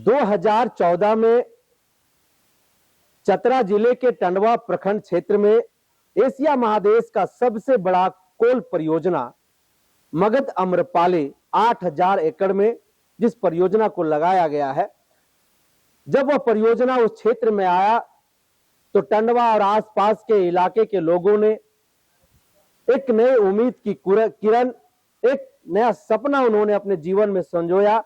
2014 में चतरा जिले के टंडवा प्रखंड क्षेत्र में एशिया महादेश का सबसे बड़ा कोल परियोजना मगध अम्रपाली 8000 एकड़ में जिस परियोजना को लगाया गया है, जब वह परियोजना उस क्षेत्र में आया तो टंडवा और आसपास के इलाके के लोगों ने एक नई उम्मीद की किरण, एक नया सपना उन्होंने अपने जीवन में संजोया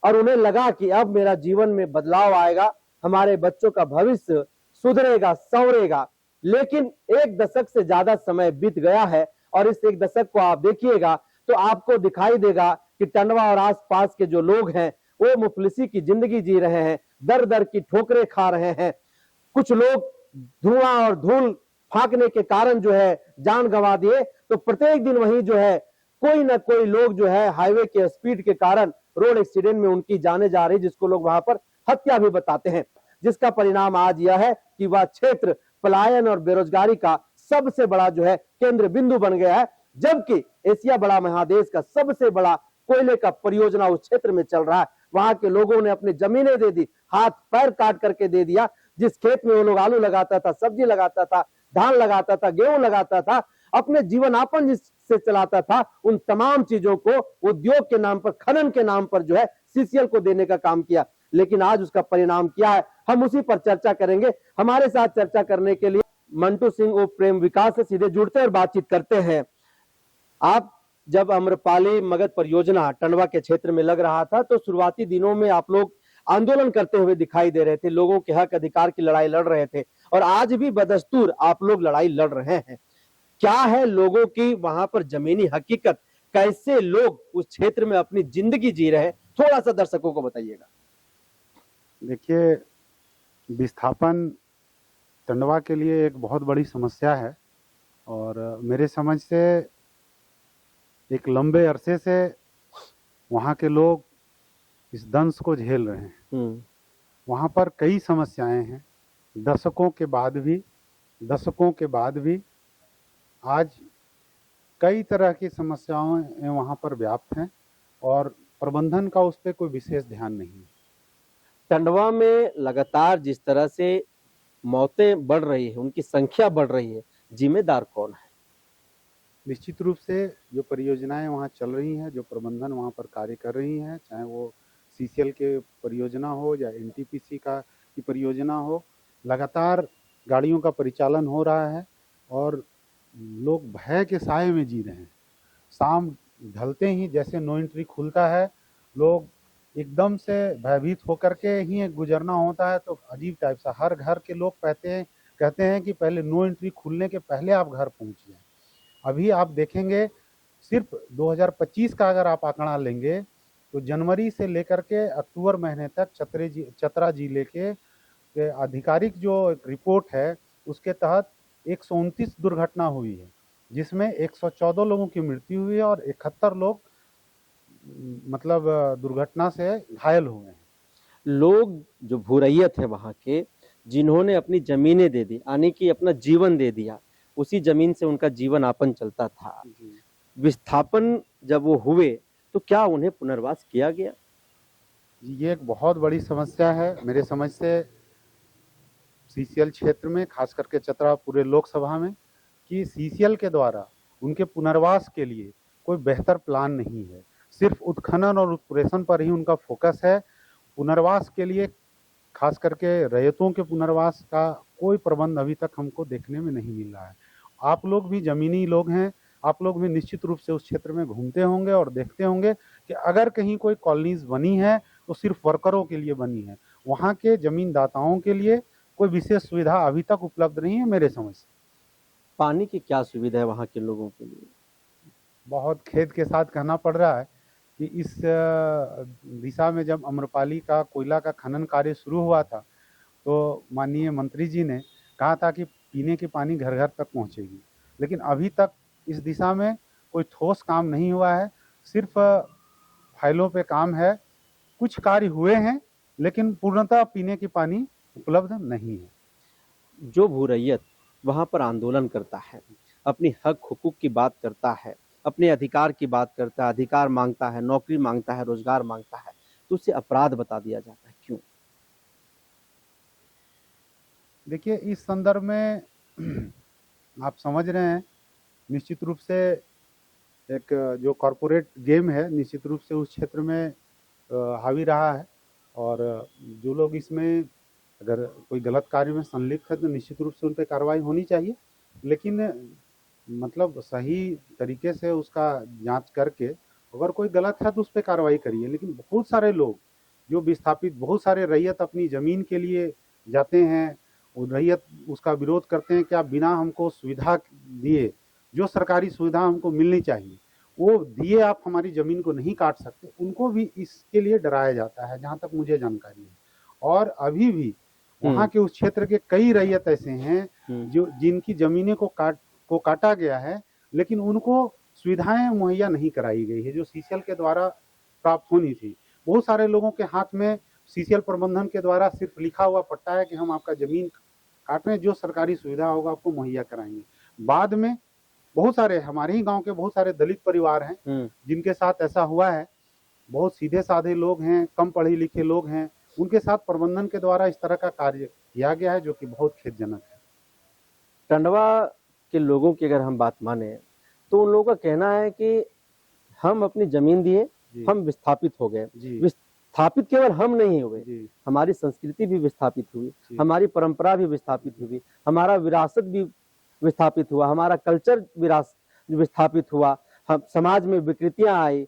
और उन्हें लगा कि अब मेरा जीवन में बदलाव आएगा, हमारे बच्चों का भविष्य सुधरेगा, संवरेगा। लेकिन एक दशक से ज्यादा समय बीत गया है और इस एक दशक को आप देखिएगा तो आपको दिखाई देगा कि टंडवा और आसपास के जो लोग हैं वो मुफलिसी की जिंदगी जी रहे हैं, दर दर की ठोकरें खा रहे हैं। कुछ लोग धुआं और धूल फांकने के कारण जो है जान गंवा दिए, तो प्रत्येक दिन वही जो है कोई ना कोई लोग जो है हाईवे के स्पीड के कारण रोड एक्सीडेंट में उनकी जाने जा रही, जिसको लोग वहां पर हत्या भी बताते हैं, जिसका परिणाम आज यह है कि वह क्षेत्र पलायन और बेरोजगारी का सबसे बड़ा जो है केंद्र बिंदु बन गया है। जबकि एशिया बड़ा महादेश का सबसे बड़ा कोयले का परियोजना उस क्षेत्र में चल रहा है। वहां के लोगों ने अपनी जमीनें दे दी, हाथ पैर काट करके दे दिया। जिस खेत में वो लोग आलू लगाता था, सब्जी लगाता था, धान लगाता था, गेहूं लगाता था, अपने जीवन यापन जिससे चलाता था, उन तमाम चीजों को उद्योग के नाम पर, खनन के नाम पर जो है सीसीएल को देने का काम किया। लेकिन आज उसका परिणाम क्या है, हम उसी पर चर्चा करेंगे। हमारे साथ चर्चा करने के लिए मंटू सिंह उप प्रेम विकास से सीधे जुड़ते और बातचीत करते हैं। आप जब अम्रपाली मगध परियोजना टंडवा के क्षेत्र में लग रहा था तो शुरुआती दिनों में आप लोग आंदोलन करते हुए दिखाई दे रहे थे, लोगों के हक अधिकार की लड़ाई लड़ रहे थे और आज भी बदस्तूर आप लोग लड़ाई लड़ रहे हैं। क्या है लोगों की वहां पर जमीनी हकीकत, कैसे लोग उस क्षेत्र में अपनी जिंदगी जी रहे हैं, थोड़ा सा दर्शकों को बताइएगा। देखिए, विस्थापन टंडवा के लिए एक बहुत बड़ी समस्या है और मेरे समझ से एक लंबे अरसे से वहाँ के लोग इस दंश को झेल रहे हैं। वहाँ पर कई समस्याएं हैं, दशकों के बाद भी आज कई तरह की समस्याएं वहाँ पर व्याप्त हैं और प्रबंधन का उस पर कोई विशेष ध्यान नहीं है। टंडवा में लगातार जिस तरह से मौतें बढ़ रही है, उनकी संख्या बढ़ रही है, जिम्मेदार कौन है? निश्चित रूप से जो परियोजनाएं वहाँ चल रही हैं, जो प्रबंधन वहाँ पर कार्य कर रही हैं, चाहे वो सीसीएल के परियोजना हो या एनटीपीसी का की परियोजना हो, लगातार गाड़ियों का परिचालन हो रहा है और लोग भय के साए में जी रहे हैं। शाम ढलते ही जैसे नो एंट्री खुलता है, लोग एकदम से भयभीत होकर के ही गुजरना होता है। तो अजीब टाइप सा हर घर के लोग कहते हैं कि पहले नो एंट्री खुलने के पहले आप घर पहुँच जाएं। अभी आप देखेंगे सिर्फ 2025 का अगर आप आंकड़ा लेंगे तो जनवरी से लेकर के अक्टूबर महीने तक चतरा जिले के आधिकारिक जो रिपोर्ट है उसके तहत 129 दुर्घटना हुई है, जिसमें 114 लोगों की मृत्यु हुई है और 71 लोग मतलब दुर्घटना से घायल हुए हैं। लोग जो भूरैयत है वहां के, जिन्होंने अपनी जमीनें दे दी, यानी कि अपना जीवन दे दिया, उसी जमीन से उनका जीवन यापन चलता था। विस्थापन जब वो हुए तो क्या उन्हें पुनर्वास किया गया? ये एक बहुत बड़ी समस्या है मेरे समझ से सीसीएल क्षेत्र में, खास करके चतरा पूरे लोकसभा में, कि सीसीएल के द्वारा उनके पुनर्वास के लिए कोई बेहतर प्लान नहीं है। सिर्फ उत्खनन और उत्प्रेषण पर ही उनका फोकस है। पुनर्वास के लिए, खास करके रैयतों के पुनर्वास का कोई प्रबंध अभी तक हमको देखने में नहीं मिल रहा है। आप लोग भी जमीनी लोग हैं, आप लोग भी निश्चित रूप से उस क्षेत्र में घूमते होंगे और देखते होंगे कि अगर कहीं कोई कॉलोनीज बनी है तो सिर्फ वर्करों के लिए बनी है, वहाँ के जमीनदाताओं के लिए कोई विशेष सुविधा अभी तक उपलब्ध नहीं है मेरे समझ से। पानी की क्या सुविधा है वहाँ के लोगों के लिए? बहुत खेद के साथ कहना पड़ रहा है कि इस दिशा में जब अम्रपाली का कोयला का खनन कार्य शुरू हुआ था तो माननीय मंत्री जी ने कहा था कि पीने की पानी घर घर तक पहुंचेगी, लेकिन अभी तक इस दिशा में कोई ठोस काम नहीं हुआ है। सिर्फ फाइलों पे काम है, कुछ कार्य हुए हैं लेकिन पूर्णतः पीने की पानी उपलब्ध नहीं है। जो भूरैयत वहां पर आंदोलन करता है, अपनी हक हुकूक की बात करता है, अपने अधिकार की बात करता है, अधिकार मांगता है, नौकरी मांगता है, रोजगार मांगता है, तो उसे अपराध बता दिया जाता है। क्यों? देखिए इस संदर्भ में आप समझ रहे हैं, निश्चित रूप से एक जो कॉरपोरेट गेम है निश्चित रूप से उस क्षेत्र में हावी रहा है। और जो लोग इसमें अगर कोई गलत कार्य में संलिप्त है तो निश्चित रूप से उन पे कार्रवाई होनी चाहिए, लेकिन मतलब सही तरीके से उसका जांच करके अगर कोई गलत है तो उस पर कार्रवाई करिए। लेकिन बहुत सारे लोग जो विस्थापित, बहुत सारे रैयत अपनी ज़मीन के लिए जाते हैं, वो रैयत उसका विरोध करते हैं कि आप बिना हमको सुविधा दिए, जो सरकारी सुविधा हमको मिलनी चाहिए वो दिए आप हमारी ज़मीन को नहीं काट सकते, उनको भी इसके लिए डराया जाता है जहाँ तक मुझे जानकारी है। और अभी भी वहाँ के उस क्षेत्र के कई रैयत ऐसे हैं जो जिनकी ज़मीनें को काटा गया है, लेकिन उनको सुविधाएं मुहैया नहीं कराई गई है जो सीसीएल के द्वारा प्राप्त होनी थी। बहुत सारे लोगों के हाथ में सीसीएल प्रबंधन के द्वारा सिर्फ लिखा हुआ पट्टा है कि हम आपका ज़मीन काट रहे हैं, जो सरकारी सुविधा होगा आपको मुहैया कराएंगे। बाद में बहुत सारे हमारे ही गांव के बहुत सारे दलित परिवार हैं जिनके साथ ऐसा हुआ है, बहुत सीधे साधे लोग हैं, कम पढ़े लिखे लोग हैं, उनके साथ प्रबंधन के द्वारा इस तरह का कार्य किया गया है जो कि बहुत खेदजनक है। टंडवा के लोगों की अगर हम बात माने तो उन लोगों का कहना है कि हम अपनी जमीन दिए, हम विस्थापित हो गए। विस्थापित केवल हम नहीं हुए, हमारी संस्कृति भी विस्थापित हुई, हमारी परंपरा भी विस्थापित हुई, हमारा विरासत भी विस्थापित हुआ, हमारा कल्चर विस्थापित हुआ, हम समाज में विकृतियां आई,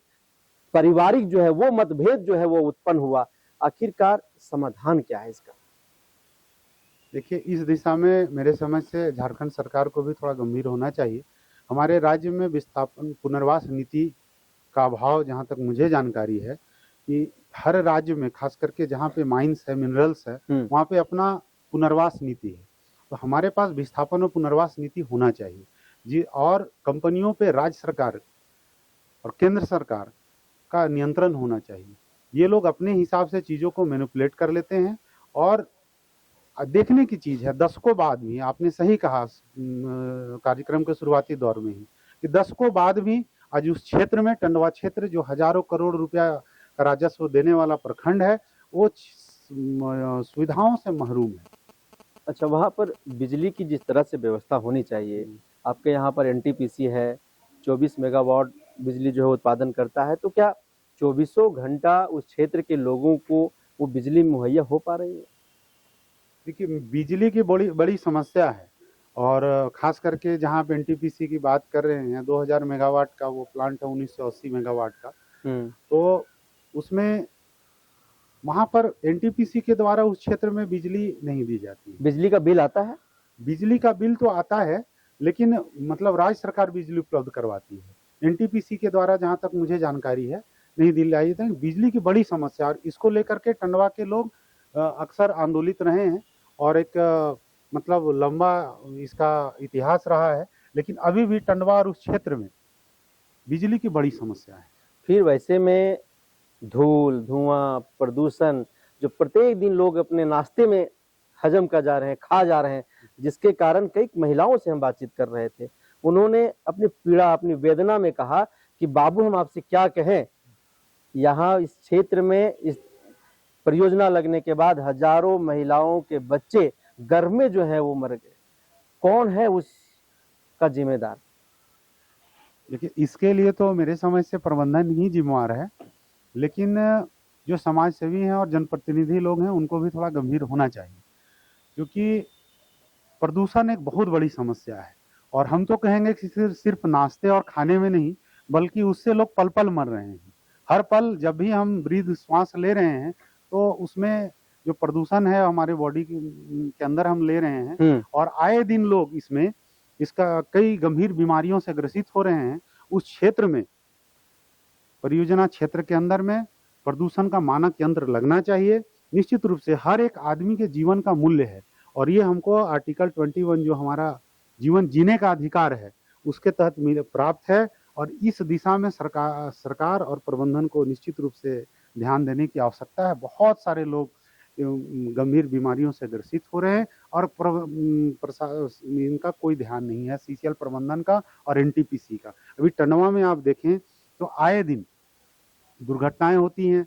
पारिवारिक जो है वो मतभेद जो है वो उत्पन्न हुआ। आखिरकार समाधान क्या है इसका? देखिए इस दिशा में मेरे समझ से झारखंड सरकार को भी थोड़ा गंभीर होना चाहिए। हमारे राज्य में विस्थापन पुनर्वास नीति का अभाव, जहाँ तक मुझे जानकारी है कि हर राज्य में खास करके जहाँ पे माइंस है, मिनरल्स है, वहाँ पे अपना पुनर्वास नीति है। तो हमारे पास विस्थापन और पुनर्वास नीति होना चाहिए जी। और कंपनियों पे राज्य सरकार और केंद्र सरकार का नियंत्रण होना चाहिए। ये लोग अपने हिसाब से चीज़ों को मैनिपुलेट कर लेते हैं। और देखने की चीज़ है, दशकों बाद भी, आपने सही कहा कार्यक्रम के शुरुआती दौर में ही, कि दशकों बाद भी आज उस क्षेत्र में, टंडवा क्षेत्र जो हजारों करोड़ रुपया का राजस्व देने वाला प्रखंड है, वो सुविधाओं से महरूम है। अच्छा, वहाँ पर बिजली की जिस तरह से व्यवस्था होनी चाहिए, आपके यहाँ पर एनटीपीसी है, 24 मेगावाट बिजली जो है उत्पादन करता है, तो क्या 24 घंटा उस क्षेत्र के लोगों को वो बिजली मुहैया हो पा रही है? देखिए बिजली की बड़ी बड़ी समस्या है। और खास करके जहाँ पे एनटीपीसी की बात कर रहे हैं, 2000 मेगावाट का वो प्लांट है, 1980 मेगावाट का, तो उसमें वहाँ पर एनटीपीसी के द्वारा उस क्षेत्र में बिजली नहीं दी जाती। बिजली का बिल आता है? बिजली का बिल तो आता है, लेकिन मतलब राज्य सरकार बिजली उपलब्ध करवाती है। एनटीपीसी के द्वारा जहाँ तक मुझे जानकारी है नहीं दिलाई जाती। बिजली की बड़ी समस्या, और इसको लेकर के टंडवा के लोग अक्सर आंदोलित रहे हैं और एक मतलब लंबा इसका इतिहास रहा है। लेकिन अभी भी टंडवा और उस क्षेत्र में बिजली की बड़ी समस्या है। फिर वैसे में धूल, धुआं, प्रदूषण जो प्रत्येक दिन लोग अपने नाश्ते में हजम कर जा रहे हैं, खा जा रहे हैं, जिसके कारण कई महिलाओं से हम बातचीत कर रहे थे, उन्होंने अपनी पीड़ा, अपनी वेदना में कहा कि बाबू हम आपसे क्या कहें, यहाँ इस क्षेत्र में इस परियोजना लगने के बाद हजारों महिलाओं के बच्चे गर्भ में जो है वो मर गए। कौन है उसका जिम्मेदार? देखिए इसके लिए तो मेरे समझ से प्रबंधन ही जिम्मेवार है, लेकिन जो समाज सेवी हैं और जनप्रतिनिधि लोग हैं उनको भी थोड़ा गंभीर होना चाहिए, क्योंकि प्रदूषण एक बहुत बड़ी समस्या है। और हम तो कहेंगे कि सिर्फ नाश्ते और खाने में नहीं, बल्कि उससे लोग पल पल मर रहे हैं। हर पल जब भी हम ब्रीद श्वास ले रहे हैं तो उसमें जो प्रदूषण है हमारे बॉडी के अंदर हम ले रहे हैं, और आए दिन लोग इसमें इसका कई गंभीर बीमारियों से ग्रसित हो रहे हैं। उस क्षेत्र में, परियोजना क्षेत्र के अंदर में प्रदूषण का मानक यंत्र लगना चाहिए। निश्चित रूप से हर एक आदमी के जीवन का मूल्य है, और ये हमको आर्टिकल 21 जो हमारा जीवन जीने का अधिकार है उसके तहत प्राप्त है। और इस दिशा में सरकार और प्रबंधन को निश्चित रूप से ध्यान देने की आवश्यकता है। बहुत सारे लोग गंभीर बीमारियों से ग्रसित हो रहे हैं और इनका कोई ध्यान नहीं है, सीसीएल प्रबंधन का और एनटीपीसी का। अभी टंडवा में आप देखें तो आए दिन दुर्घटनाएं होती हैं,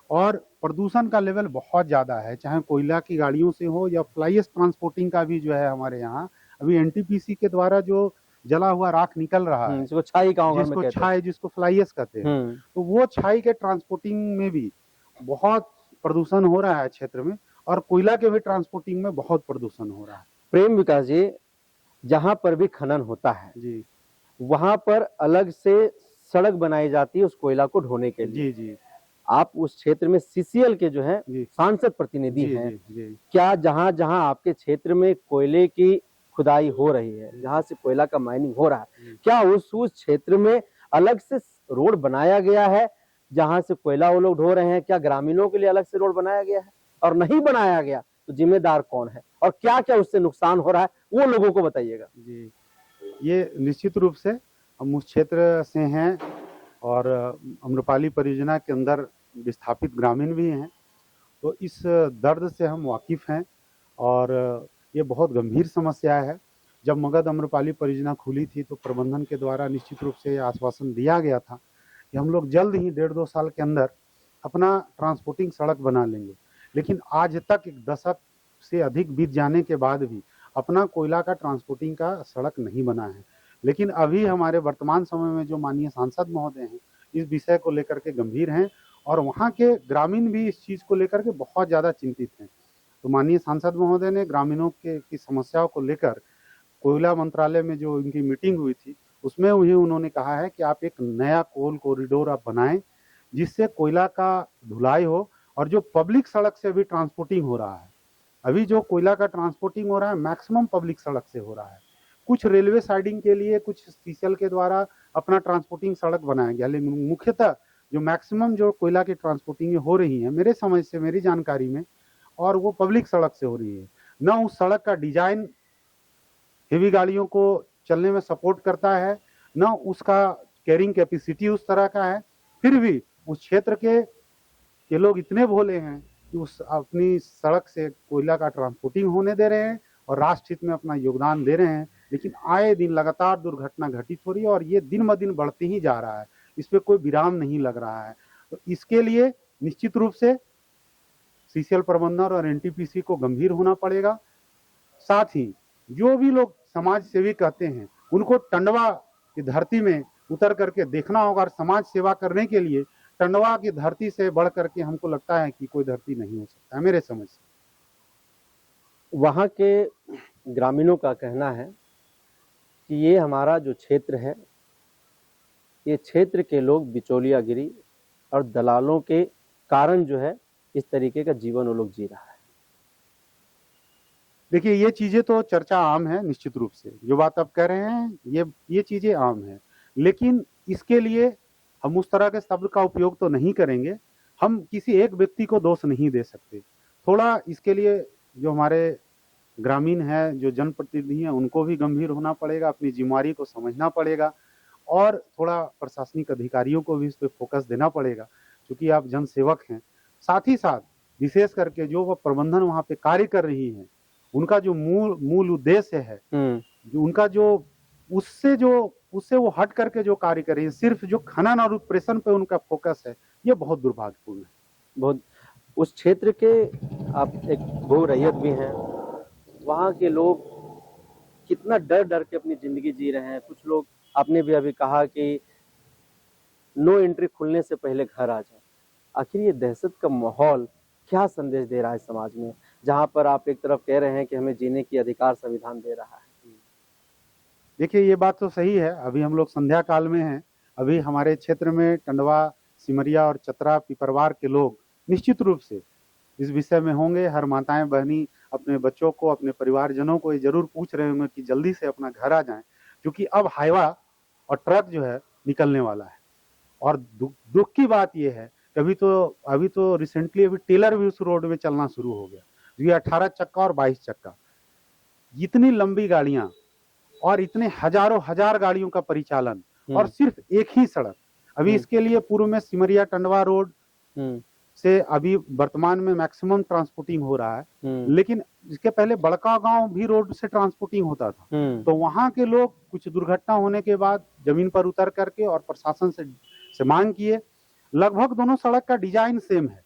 और प्रदूषण का लेवल बहुत ज़्यादा है, चाहे कोयला की गाड़ियों से हो या फ्लाई एश ट्रांसपोर्टिंग का भी जो है हमारे यहाँ अभी एनटीपीसी के द्वारा जो जला हुआ राख निकल रहा है, जिसको छाई गाँव घर में जिसको कहते हैं। छाई, जिसको फ्लाई एश कहते हैं, तो वो छाई के ट्रांसपोर्टिंग में भी बहुत प्रदूषण हो रहा है क्षेत्र में, और कोयला के भी ट्रांसपोर्टिंग में बहुत प्रदूषण हो रहा है। प्रेम विकास जी, जहां पर भी खनन होता है जी वहां पर अलग से सड़क बनाई जाती है उस कोयला को ढोने के लिए। जी जी आप उस क्षेत्र में सीसीएल के जो है जी सांसद प्रतिनिधि जी हैं, जी जी क्या जहां जहां आपके क्षेत्र में कोयले की खुदाई हो रही है, जहां से कोयला का माइनिंग हो रहा है, क्या उस क्षेत्र में अलग से रोड बनाया गया है जहां से कोयला वो लोग ढो रहे हैं? क्या ग्रामीणों के लिए अलग से रोड बनाया गया है? और नहीं बनाया गया तो जिम्मेदार कौन है, और क्या क्या उससे नुकसान हो रहा है वो लोगों को बताइएगा। जी, ये निश्चित रूप से हम उस क्षेत्र से हैं और अम्रपाली परियोजना के अंदर विस्थापित ग्रामीण भी हैं, तो इस दर्द से हम वाकिफ हैं और ये बहुत गंभीर समस्या है। जब मगध अम्रपाली परियोजना खुली थी तो प्रबंधन के द्वारा निश्चित रूप से आश्वासन दिया गया था कि हम लोग जल्द ही 1.5-2 साल के अंदर अपना ट्रांसपोर्टिंग सड़क बना लेंगे, लेकिन आज तक 1 दशक से अधिक बीत जाने के बाद भी अपना कोयला का ट्रांसपोर्टिंग का सड़क नहीं बना है। लेकिन अभी हमारे वर्तमान समय में जो माननीय सांसद महोदय हैं इस विषय को लेकर के गंभीर हैं और वहाँ के ग्रामीण भी इस चीज़ को लेकर के बहुत ज़्यादा चिंतित हैं। तो माननीय सांसद महोदय ने ग्रामीणों की समस्याओं को लेकर कोयला मंत्रालय में जो इनकी मीटिंग हुई थी उसमें ही उन्होंने कहा है कि आप एक नया कोल कॉरिडोर आप बनाएं जिससे कोयला का ढुलाई हो, और जो पब्लिक सड़क से भी ट्रांसपोर्टिंग हो रहा है, अभी जो कोयला का ट्रांसपोर्टिंग हो रहा है मैक्सिमम पब्लिक सड़क से हो रहा है। कुछ रेलवे साइडिंग के लिए कुछ सीसीएल के द्वारा अपना ट्रांसपोर्टिंग सड़क बनाया गया, लेकिन मुख्यतः जो मैक्सिमम जो कोयला की ट्रांसपोर्टिंग हो रही है मेरे समझ से, मेरी जानकारी में, और वो पब्लिक सड़क से हो रही है। न उस सड़क का डिजाइन हेवी गाड़ियों को चलने में सपोर्ट करता है, न उसका कैरिंग कैपेसिटी उस तरह का है, फिर भी उस क्षेत्र के लोग इतने भोले हैं कि उस अपनी सड़क से कोयला का ट्रांसपोर्टिंग होने दे रहे हैं और राष्ट्र हित में अपना योगदान दे रहे हैं, लेकिन आए दिन लगातार दुर्घटना घटित हो रही है और ये दिन ब दिन बढ़ते ही जा रहा है, इस पे कोई विराम नहीं लग रहा है। तो इसके लिए निश्चित रूप से सीसीएल प्रबंधन और एनटीपीसी को गंभीर होना पड़ेगा। साथ ही जो भी लोग समाज सेवी कहते हैं उनको टंडवा की धरती में उतर करके देखना होगा, और समाज सेवा करने के लिए टंडवा की धरती से बढ़ करके हमको लगता है कि कोई धरती नहीं हो सकता है मेरे समझ से। वहाँ के ग्रामीणों का कहना है कि ये हमारा जो क्षेत्र है, ये क्षेत्र के लोग बिचौलियागिरी और दलालों के कारण जो है इस तरीके का जीवन वो लोग जी रहा है। देखिए, ये चीजें तो चर्चा आम है, निश्चित रूप से जो बात आप कह रहे हैं ये चीजें आम है, लेकिन इसके लिए हम उस तरह के शब्द का उपयोग तो नहीं करेंगे। हम किसी एक व्यक्ति को दोष नहीं दे सकते। थोड़ा इसके लिए जो हमारे ग्रामीण है, जो जनप्रतिनिधि हैं, उनको भी गंभीर होना पड़ेगा, अपनी जिम्मेदारी को समझना पड़ेगा और थोड़ा प्रशासनिक अधिकारियों को भी इस पर फोकस देना पड़ेगा, क्योंकि आप जनसेवक हैं। साथ ही साथ विशेष करके जो वो प्रबंधन वहाँ पे कार्य कर रही है, उनका जो मूल उद्देश्य है, जो उनका जो उससे वो हट करके जो कार्य कर रही है, सिर्फ जो खनन और उत्प्रेषण पे उनका फोकस है, ये बहुत दुर्भाग्यपूर्ण है। बहुत उस क्षेत्र के आप एक भू रैयत भी हैं, वहाँ के लोग कितना डर डर के अपनी जिंदगी जी रहे हैं। कुछ लोग, आपने भी अभी कहा कि नो एंट्री खुलने से पहले घर आ जाए। आखिर ये दहशत का माहौल क्या संदेश दे रहा है समाज में, जहाँ पर आप एक तरफ कह रहे हैं कि हमें जीने की अधिकार संविधान दे रहा है। देखिए, ये बात तो सही है। अभी हम लोग संध्या काल में हैं। अभी हमारे क्षेत्र में टंडवा, सिमरिया और चतरा पिपरवार के लोग निश्चित रूप से इस विषय में होंगे। हर माताएं बहनी अपने बच्चों को, अपने परिवारजनों को ये जरूर पूछ रहे होंगे कि जल्दी से अपना घर आ जाएं, क्योंकि अब हाईवा और ट्रक जो है निकलने वाला है। और दुख की बात यह है कि अभी तो रिसेंटली अभी टेलर भी उस रोड में चलना शुरू हो गया। ये 18 चक्का और 22 चक्का, इतनी लंबी गाड़ियां और इतने हजारों हजार गाड़ियों का परिचालन, और सिर्फ एक ही सड़क। अभी इसके लिए पूर्व में सिमरिया टंडवा रोड से अभी वर्तमान में मैक्सिमम ट्रांसपोर्टिंग हो रहा है, लेकिन इसके पहले बड़का गांव भी रोड से ट्रांसपोर्टिंग होता था। तो वहां के लोग कुछ दुर्घटना होने के बाद जमीन पर उतर करके और प्रशासन से मांग किए। लगभग दोनों सड़क का डिजाइन सेम है,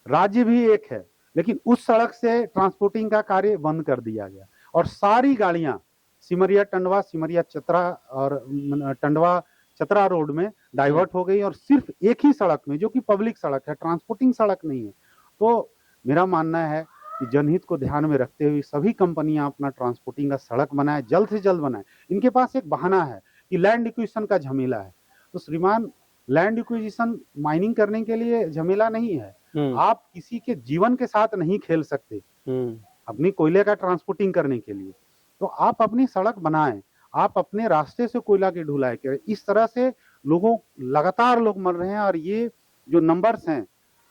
राज्य भी एक है, लेकिन उस सड़क से ट्रांसपोर्टिंग का कार्य बंद कर दिया गया और सारी गाड़ियां सिमरिया टंडवा, सिमरिया चतरा और टंडवा चतरा रोड में डाइवर्ट हो गई और सिर्फ एक ही सड़क में, जो कि पब्लिक सड़क है, ट्रांसपोर्टिंग सड़क नहीं है। तो मेरा मानना है कि जनहित को ध्यान में रखते हुए सभी कंपनियां अपना ट्रांसपोर्टिंग का सड़क बनाए, जल्द से जल्द बनाए। इनके पास एक बहाना है कि लैंड एक्विजिशन का झमेला है। तो श्रीमान, लैंड एक्विजिशन माइनिंग करने के लिए झमेला नहीं है। आप किसी के जीवन के साथ नहीं खेल सकते अपनी कोयले का ट्रांसपोर्टिंग करने के लिए। तो आप अपनी सड़क बनाएं, आप अपने रास्ते से कोयला की ढुलाई करें। इस तरह से लगातार लोग मर रहे हैं और ये जो नंबर्स हैं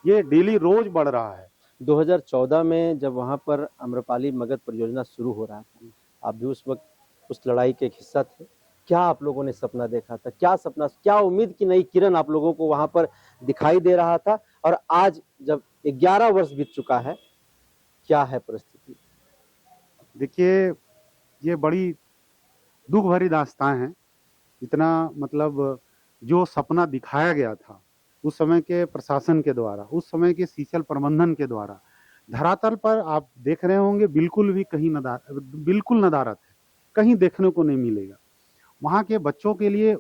ये डेली रोज बढ़ रहा है। 2014 में जब वहां पर आम्रपाली मगध परियोजना शुरू हो रहा था, आप भी उस वक्त उस लड़ाई के एक हिस्सा थे। क्या आप लोगों ने सपना देखा था, क्या सपना, क्या उम्मीद की नई किरण आप लोगों को वहां पर दिखाई दे रहा था, और आज जब 11 वर्ष बीत चुका है, क्या है परिस्थिति? देखिए, ये बड़ी दुख भरी दास्तान है। इतना मतलब जो सपना दिखाया गया था उस समय के प्रशासन के द्वारा, उस समय के सीसीएल प्रबंधन के द्वारा, धरातल पर आप देख रहे होंगे बिल्कुल नदारत है, कहीं देखने को नहीं मिलेगा। वहाँ के बच्चों के लिए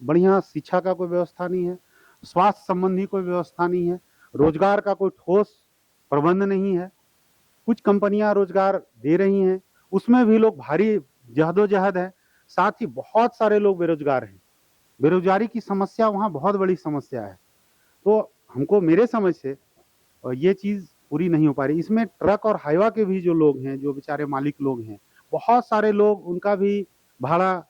बढ़िया शिक्षा का कोई व्यवस्था नहीं है, स्वास्थ्य संबंधी कोई व्यवस्था नहीं है, रोजगार का कोई ठोस प्रबंध नहीं है। कुछ कंपनियां रोजगार दे रही हैं, उसमें भी लोग भारी जहदोजहद है। साथ ही बहुत सारे लोग बेरोजगार हैं। बेरोजगारी की समस्या वहाँ बहुत बड़ी समस्या है। तो हमको, मेरे समझ से ये चीज पूरी नहीं हो पा रही। इसमें ट्रक और हाईवा के भी जो लोग हैं, जो बेचारे मालिक लोग हैं, बहुत सारे लोग, उनका भी भाड़ा,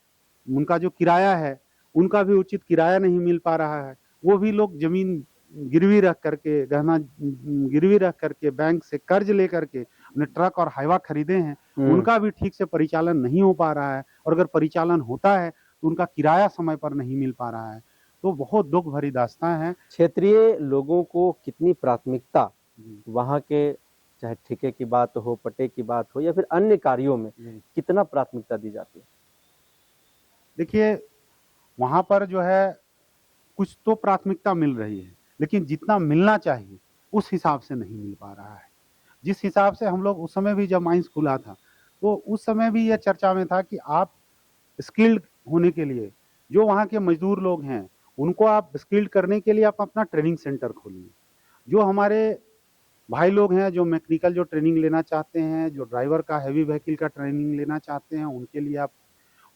उनका जो किराया है, उनका भी उचित किराया नहीं मिल पा रहा है। वो भी लोग जमीन गिरवी रख करके, गहना गिरवी रख करके, बैंक से कर्ज लेकर के उन्हें ट्रक और हाईवा खरीदे हैं, उनका भी ठीक से परिचालन नहीं हो पा रहा है। और अगर परिचालन होता है तो उनका किराया समय पर नहीं मिल पा रहा है। तो बहुत दुख भरी दास्तां है। क्षेत्रीय लोगों को कितनी प्राथमिकता वहां के, चाहे ठेके की बात हो, पट्टे की बात हो, या फिर अन्य कार्यों में कितना प्राथमिकता दी जाती है? देखिए, वहां पर जो है कुछ तो प्राथमिकता मिल रही है, लेकिन जितना मिलना चाहिए उस हिसाब से नहीं मिल पा रहा है। जिस हिसाब से हम लोग उस समय भी, जब माइंस खुला था, तो उस समय भी यह चर्चा में था कि आप स्किल्ड होने के लिए, जो वहाँ के मजदूर लोग हैं उनको आप स्किल्ड करने के लिए आप अपना ट्रेनिंग सेंटर खोलिए। जो हमारे भाई लोग हैं, जो मैकेनिकल जो ट्रेनिंग लेना चाहते हैं, जो ड्राइवर का हैवी व्हीकल का ट्रेनिंग लेना चाहते हैं,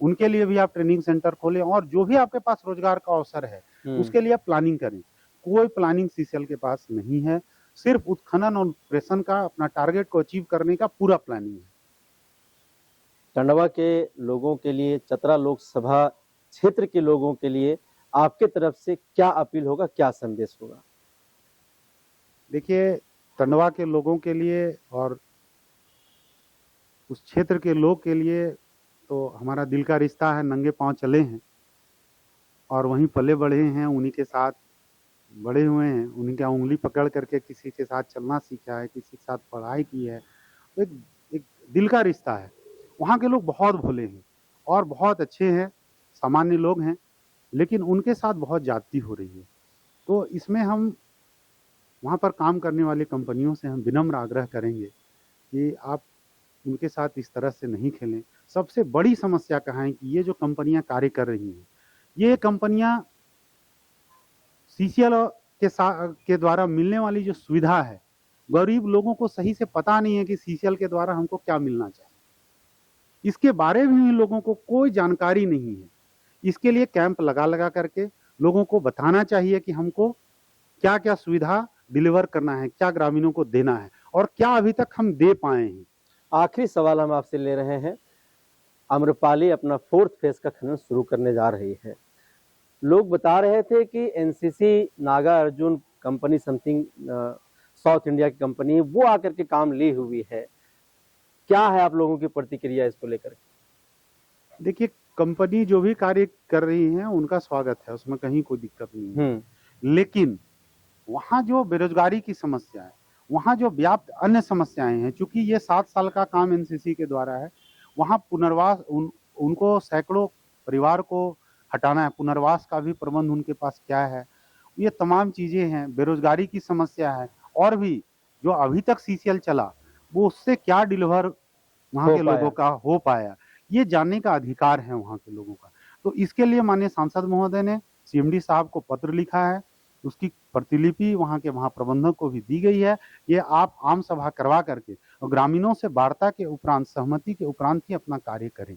उनके लिए भी आप ट्रेनिंग सेंटर खोलें। और जो भी आपके पास रोजगार का अवसर है उसके लिए आप प्लानिंग करें। कोई प्लानिंग सीसीएल के पास नहीं है, सिर्फ उत्खनन और ऑपरेशन का, अपना टारगेट को अचीव करने का पूरा प्लानिंग है। टंडवा के लोगों के लिए, चतरा लोकसभा क्षेत्र के लोगों के लिए आपके तरफ से क्या अपील होगा, क्या संदेश होगा? देखिए, टंडवा के लोगों के लिए और उस क्षेत्र के लोग के लिए तो हमारा दिल का रिश्ता है। नंगे पांव चले हैं और वहीं पले बढ़े हैं, उन्हीं के साथ बड़े हुए हैं, उन्हीं का उंगली पकड़ करके किसी के साथ चलना सीखा है, किसी के साथ पढ़ाई की है। तो एक दिल का रिश्ता है। वहाँ के लोग बहुत भोले हैं और बहुत अच्छे हैं, सामान्य लोग हैं, लेकिन उनके साथ बहुत ज्यादती हो रही है। तो इसमें हम वहाँ पर काम करने वाली कंपनियों से हम विनम्र आग्रह करेंगे कि आप उनके साथ इस तरह से नहीं खेलें। सबसे बड़ी समस्या कहाँ है कि ये जो कंपनियां कार्य कर रही हैं, ये कंपनियां सीसीएल के द्वारा मिलने वाली जो सुविधा है, गरीब लोगों को सही से पता नहीं है कि सीसीएल के द्वारा हमको क्या मिलना चाहिए। इसके बारे में लोगों को कोई जानकारी नहीं है। इसके लिए कैंप लगा करके लोगों को बताना चाहिए कि हमको क्या क्या सुविधा डिलीवर करना है, क्या ग्रामीणों को देना है और क्या अभी तक हम दे पाए हैं। आखिरी सवाल हम आपसे ले रहे हैं। आम्रपाली अपना 4th फेज का खनन शुरू करने जा रही है। लोग बता रहे थे कि NCC Nagarjuna company something South India की कंपनी, वो आकर के काम ली हुई है। क्या है आप लोगों की प्रतिक्रिया इसको लेकर? देखिए, कंपनी जो भी कार्य कर रही है उनका स्वागत है, उसमें कहीं कोई दिक्कत नहीं है। लेकिन वहाँ जो बेरोजगारी की समस्या है, वहाँ जो व्याप्त अन्य समस्याएं हैं, चूंकि ये 7 साल का काम एनसीसी के द्वारा है, वहाँ पुनर्वास, उनको सैकड़ों परिवार को हटाना है, पुनर्वास का भी प्रबंध उनके पास क्या है, ये तमाम चीजें हैं। बेरोजगारी की समस्या है और भी जो अभी तक सीसीएल चला वो उससे क्या डिलीवर वहाँ हो के पाया। लोगों का हो पाया, ये जानने का अधिकार है वहाँ के लोगों का। तो इसके लिए माननीय सांसद महोदय ने सीएमडी साहब को पत्र लिखा है, उसकी प्रतिलिपि वहाँ के महाप्रबंधक को भी दी गई है। ये आप आम सभा करवा करके और ग्रामीणों से वार्ता के उपरांत, सहमति के उपरांत ही अपना कार्य करें।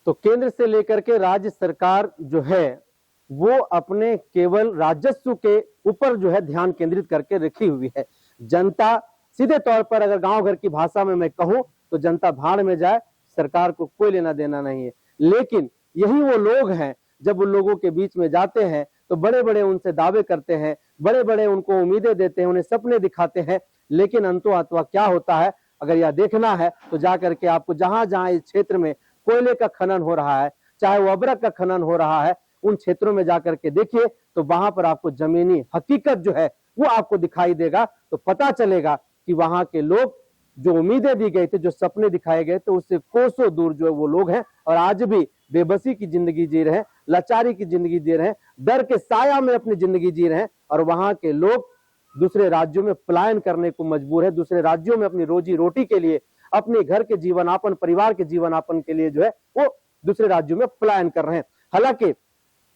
तो केंद्र से लेकर के राज्य सरकार जो है वो अपने केवल राजस्व के ऊपर जो है ध्यान केंद्रित करके रखी हुई है। जनता सीधे तौर पर अगर गांव घर की भाषा में मैं कहूं तो जनता भाड़ में जाए, सरकार को कोई लेना देना नहीं है। लेकिन यही वो लोग हैं, जब उन लोगों के बीच में जाते हैं तो बड़े बड़े उनसे दावे करते हैं, बड़े बड़े उनको उम्मीदें देते हैं, उन्हें सपने दिखाते हैं। लेकिन अंतों क्या होता है, अगर यह देखना है तो जाकर के आपको जहां जहां इस क्षेत्र में कोयले का खनन हो रहा है, चाहे वो अबरक का खनन हो रहा है, उन क्षेत्रों में जाकर के देखिए तो वहां पर आपको जमीनी हकीकत जो है वो आपको दिखाई देगा। तो पता चलेगा कि वहां के लोग जो उम्मीदें दी गई थी, जो सपने दिखाए गए थे, उससे कोसों दूर जो है वो लोग हैं और आज भी बेबसी की जिंदगी जी रहे हैं, लाचारी की जिंदगी जी रहे हैं, डर के साया में अपनी जिंदगी जी रहे हैं। और वहां के लोग दूसरे राज्यों में पलायन करने को मजबूर है, दूसरे राज्यों में अपनी रोजी रोटी के लिए, अपने घर के जीवनापन, परिवार के जीवनापन के लिए जो है वो दूसरे राज्यों में पलायन कर रहे हैं। हालांकि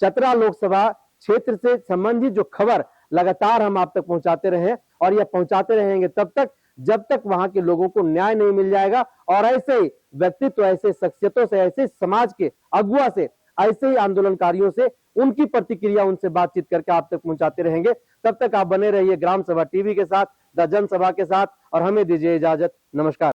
चतरा लोकसभा क्षेत्र से संबंधित जो खबर लगातार हम आप तक पहुंचाते रहे और यह पहुंचाते रहेंगे तब तक जब तक वहां के लोगों को न्याय नहीं मिल जाएगा। और ऐसे ही व्यक्तित्व, ऐसे शख्सियतों से, ऐसे समाज के अगुआ से, ऐसे ही आंदोलनकारियों से उनकी प्रतिक्रिया, उनसे बातचीत करके आप तक पहुंचाते रहेंगे। तब तक आप बने रहिए ग्राम सभा टीवी के साथ, द जनसभा के साथ, और हमें दीजिए इजाजत। नमस्कार।